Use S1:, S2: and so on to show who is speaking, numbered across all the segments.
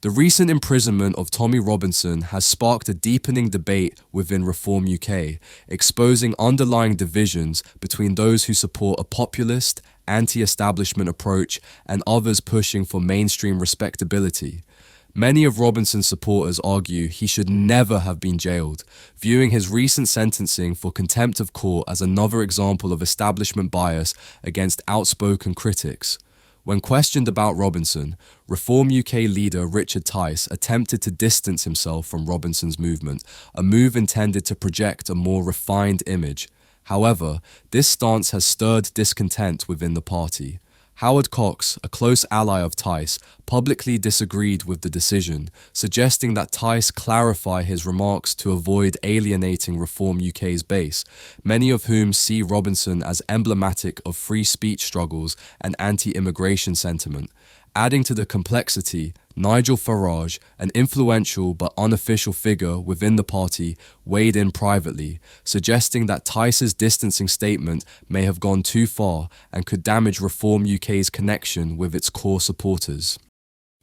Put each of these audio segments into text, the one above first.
S1: The recent imprisonment of Tommy Robinson has sparked a deepening debate within Reform UK, exposing underlying divisions between those who support a populist, anti-establishment approach and others pushing for mainstream respectability. Many of Robinson's supporters argue he should never have been jailed, viewing his recent sentencing for contempt of court as another example of establishment bias against outspoken critics. When questioned about Robinson, Reform UK leader Richard Tice attempted to distance himself from Robinson's movement, a move intended to project a more refined image. However, this stance has stirred discontent within the party. Howard Cox, a close ally of Tice, publicly disagreed with the decision, suggesting that Tice clarify his remarks to avoid alienating Reform UK's base, many of whom see Robinson as emblematic of free speech struggles and anti-immigration sentiment. Adding to the complexity, Nigel Farage, an influential but unofficial figure within the party, weighed in privately, suggesting that Tice's distancing statement may have gone too far and could damage Reform UK's connection with its core supporters.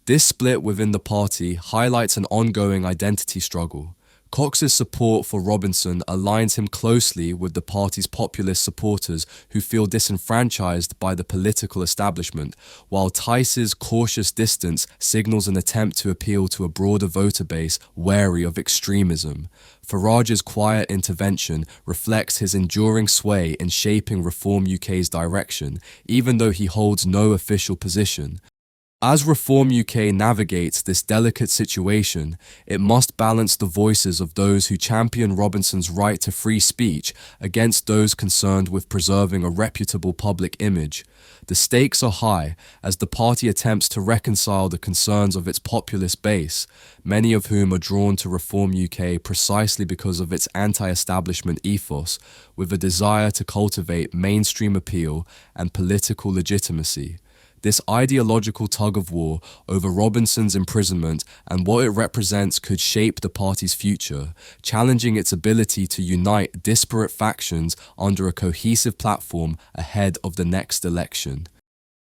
S1: This split within the party highlights an ongoing identity struggle. Cox's support for Robinson aligns him closely with the party's populist supporters who feel disenfranchised by the political establishment, while Tice's cautious distance signals an attempt to appeal to a broader voter base wary of extremism. Farage's quiet intervention reflects his enduring sway in shaping Reform UK's direction, even though he holds no official position. As Reform UK navigates this delicate situation, it must balance the voices of those who champion Robinson's right to free speech against those concerned with preserving a reputable public image. The stakes are high as the party attempts to reconcile the concerns of its populist base, many of whom are drawn to Reform UK precisely because of its anti-establishment ethos, with a desire to cultivate mainstream appeal and political legitimacy. This ideological tug-of-war over Robinson's imprisonment and what it represents could shape the party's future, challenging its ability to unite disparate factions under a cohesive platform ahead of the next election.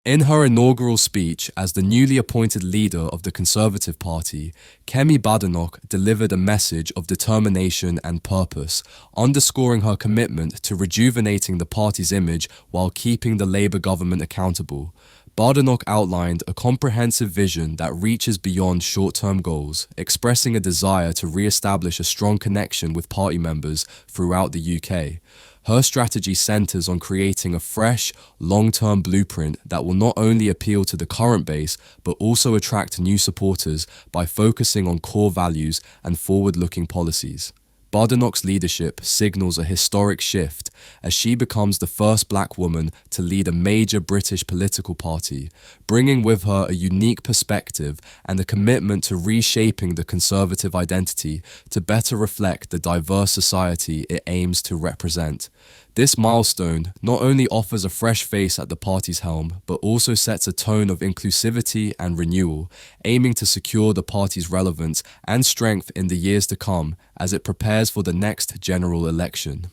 S1: In her inaugural speech as the newly appointed leader of the Conservative Party, Kemi Badenoch delivered a message of determination and purpose, underscoring her commitment to rejuvenating the party's image while keeping the Labour government accountable. Badenoch outlined a comprehensive vision that reaches beyond short-term goals, expressing a desire to re-establish a strong connection with party members throughout the UK. Her strategy centres on creating a fresh, long-term blueprint that will not only appeal to the current base, but also attract new supporters by focusing on core values and forward-looking policies. Badenoch's leadership signals a historic shift as she becomes the first black woman to lead a major British political party, bringing with her a unique perspective and a commitment to reshaping the Conservative identity to better reflect the diverse society it aims to represent. This milestone not only offers a fresh face at the party's helm, but also sets a tone of inclusivity and renewal, aiming to secure the party's relevance and strength in the years to come as it prepares for the next general election.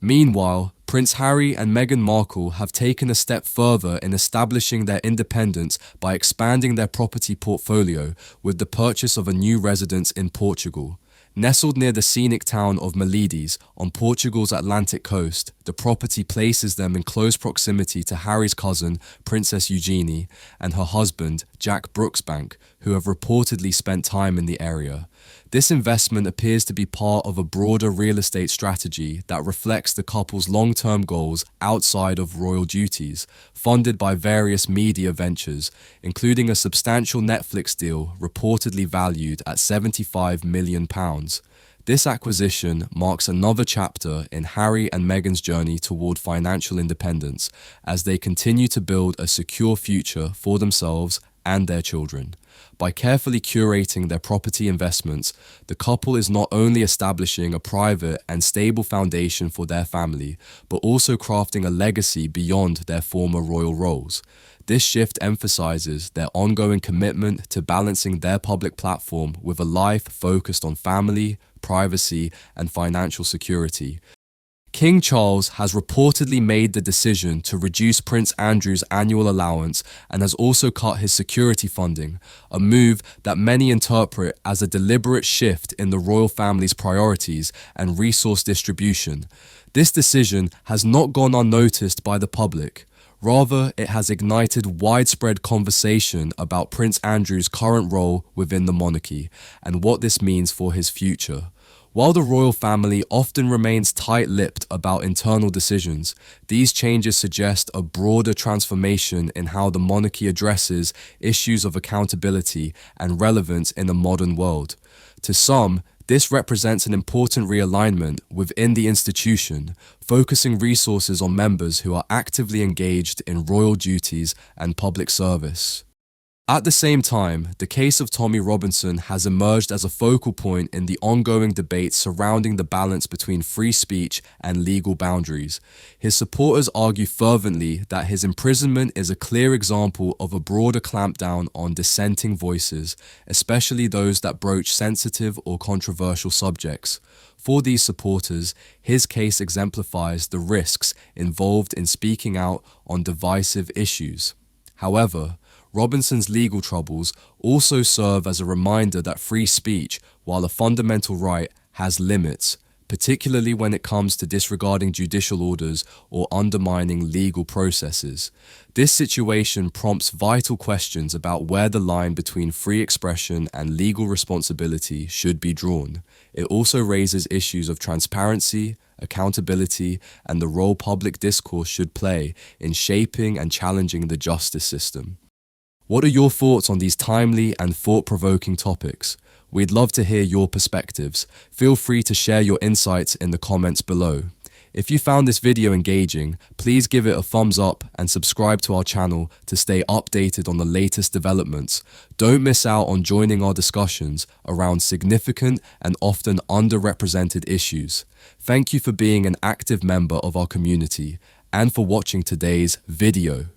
S1: Meanwhile, Prince Harry and Meghan Markle have taken a step further in establishing their independence by expanding their property portfolio with the purchase of a new residence in Portugal. Nestled near the scenic town of Milides on Portugal's Atlantic coast, the property places them in close proximity to Harry's cousin, Princess Eugenie, and her husband, Jack Brooksbank, who have reportedly spent time in the area. This investment appears to be part of a broader real estate strategy that reflects the couple's long-term goals outside of royal duties, funded by various media ventures, including a substantial Netflix deal reportedly valued at £75 million. This acquisition marks another chapter in Harry and Meghan's journey toward financial independence as they continue to build a secure future for themselves and their children. By carefully curating their property investments, the couple is not only establishing a private and stable foundation for their family, but also crafting a legacy beyond their former royal roles. This shift emphasizes their ongoing commitment to balancing their public platform with a life focused on family, privacy, and financial security. King Charles has reportedly made the decision to reduce Prince Andrew's annual allowance and has also cut his security funding, a move that many interpret as a deliberate shift in the royal family's priorities and resource distribution. This decision has not gone unnoticed by the public. Rather, it has ignited widespread conversation about Prince Andrew's current role within the monarchy and what this means for his future. While the royal family often remains tight-lipped about internal decisions, these changes suggest a broader transformation in how the monarchy addresses issues of accountability and relevance in a modern world. To some, this represents an important realignment within the institution, focusing resources on members who are actively engaged in royal duties and public service. At the same time, the case of Tommy Robinson has emerged as a focal point in the ongoing debate surrounding the balance between free speech and legal boundaries. His supporters argue fervently that his imprisonment is a clear example of a broader clampdown on dissenting voices, especially those that broach sensitive or controversial subjects. For these supporters, his case exemplifies the risks involved in speaking out on divisive issues. However, Robinson's legal troubles also serve as a reminder that free speech, while a fundamental right, has limits, particularly when it comes to disregarding judicial orders or undermining legal processes. This situation prompts vital questions about where the line between free expression and legal responsibility should be drawn. It also raises issues of transparency, accountability, and the role public discourse should play in shaping and challenging the justice system. What are your thoughts on these timely and thought-provoking topics? We'd love to hear your perspectives. Feel free to share your insights in the comments below. If you found this video engaging, please give it a thumbs up and subscribe to our channel to stay updated on the latest developments. Don't miss out on joining our discussions around significant and often underrepresented issues. Thank you for being an active member of our community and for watching today's video.